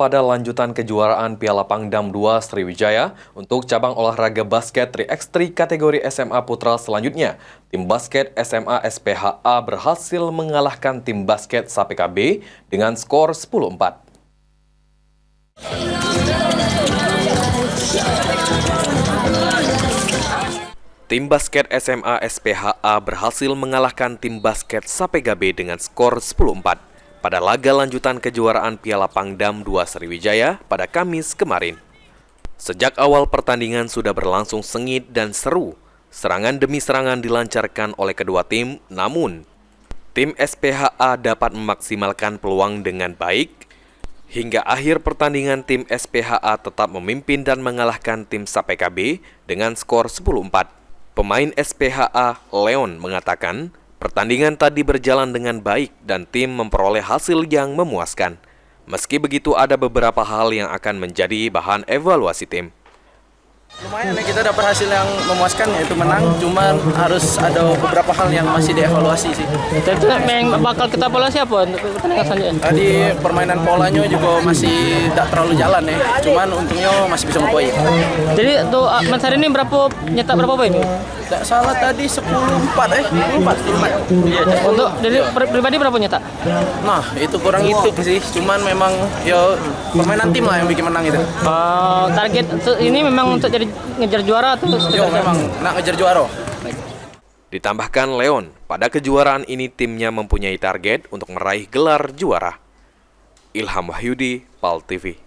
pada lanjutan kejuaraan Piala Pangdam 2 Sriwijaya untuk cabang olahraga basket 3x3 kategori SMA Putra selanjutnya. Tim basket SMA SPHA berhasil mengalahkan tim basket SAPKB dengan skor 10-4. Tim basket SMA SPHA berhasil mengalahkan tim basket SAPKB dengan skor 10-4 pada laga lanjutan kejuaraan Piala Pangdam 2 Sriwijaya pada Kamis kemarin. Sejak awal pertandingan sudah berlangsung sengit dan seru. Serangan demi serangan dilancarkan oleh kedua tim, namun tim SPHA dapat memaksimalkan peluang dengan baik. Hingga akhir pertandingan tim SPHA tetap memimpin dan mengalahkan tim SAPKB dengan skor 10-4. Pemain SPHA, Leon, mengatakan pertandingan tadi berjalan dengan baik dan tim memperoleh hasil yang memuaskan. Meski begitu ada beberapa hal yang akan menjadi bahan evaluasi tim. Lumayan ya, kita dapat hasil yang memuaskan, yaitu menang, cuman harus ada beberapa hal yang masih dievaluasi sih. Itu yang bakal kita evaluasi apa untuk pertandingan selanjutnya? Tadi permainan polanya juga masih tidak terlalu jalan ya, cuman untungnya masih bisa ngepoin. Jadi tuh Mas hari ini nyetak berapa poin? Tidak salah tadi 10-4 10-4. Untuk dari pribadi berapa nyetak? Nah, itu kurang itu sih, cuman memang ya permainan tim lah yang bikin menang itu. Target ini memang untuk jadi ngejar juara atau Yo, memang nak ngejar juara. Ditambahkan Leon, pada kejuaraan ini timnya mempunyai target untuk meraih gelar juara. Ilham Wahyudi, PAL TV.